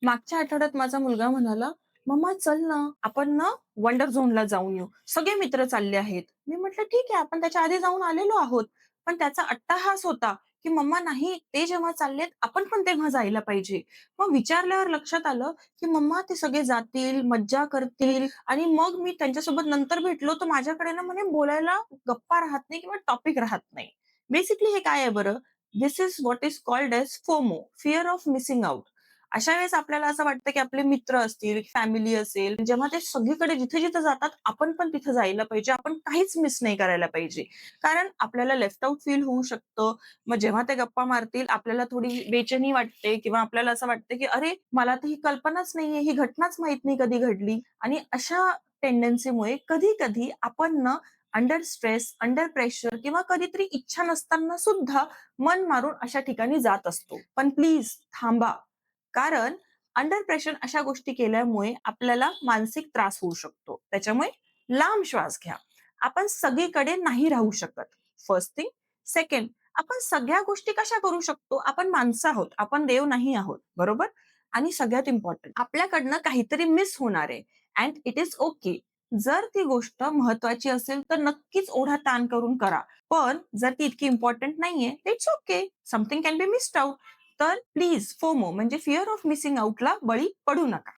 मागच्या आठवड्यात माझा मुलगा म्हणाला, "मम्मा चल ना, आपण ना वंडर झोनला जाऊन येऊ. सगळे मित्र चालले आहेत." मी म्हटलं, "ठीक आहे, आपण त्याच्या आधी जाऊन आलेलो आहोत." पण त्याचा अट्टाहास होता, की "मम्मा नाही, ते जेव्हा चाललेत, आपण पण तेव्हा जायला पाहिजे." मग विचारल्यावर लक्षात आलं, की मम्मा ते सगळे जातील, मज्जा करतील आणि मग मी त्यांच्यासोबत नंतर भेटलो, तर माझ्याकडे ना म्हणे बोलायला गप्पा राहत नाही किंवा टॉपिक राहत नाही. बेसिकली हे काय आहे बरं? This is what is called as FOMO, fear of missing out. अशा वेळेस आपल्याला असं वाटतं, की आपले मित्र असतील, फॅमिली असेल, जेव्हा ते सगळीकडे जिथे-जिथे जातात, आपण पण तिथे जायला पाहिजे. आपण काहीच मिस नाही करायला पाहिजे. कारण आपल्याला लेफ्ट आउट फील होऊ शकतं. मग जेव्हा ते गप्पा मारतील, आपल्याला थोडी बेचैनी वाटते किंवा आपल्याला असं वाटतं, की "अरे, मला तर ही कल्पनाच नाहीये, ही घटनाच माहीत नाही कधी घडली." आणि अशा टेंडन्सीमुळे कधी-कधी आपण ना अंडर स्ट्रेस, अंडर प्रेशर किंवा कधीतरी इच्छा नसताना सुद्धा मन मारून अशा ठिकाणी जात असतो. पण प्लीज थांबा. कारण अंडर प्रेशर अशा गोष्टी केल्यामुळे आपल्याला मानसिक त्रास होऊ शकतो. त्याच्यामुळे लांब श्वास घ्या. आपण सगळीकडे नाही राहू शकत. First thing. सेकंड, आपण सगळ्या गोष्टी कशा करू शकतो? आपण माणसं आहोत. आपण देव नाही आहोत. बरोबर? आणि सगळ्यात इम्पोर्टंट आपल्याकडनं काहीतरी मिस होणार आहे अँड इट इज ओके. जर ती गोष्ट महत्वाची असेल तर नक्कीच ओढा ताण करून करा. पण जर ती इतकी इम्पोर्टंट नाहीये, it's okay. Something can be missed out. तर प्लीज फोमो म्हणजे फिअर ऑफ मिसिंग आउटला बळी पडू नका.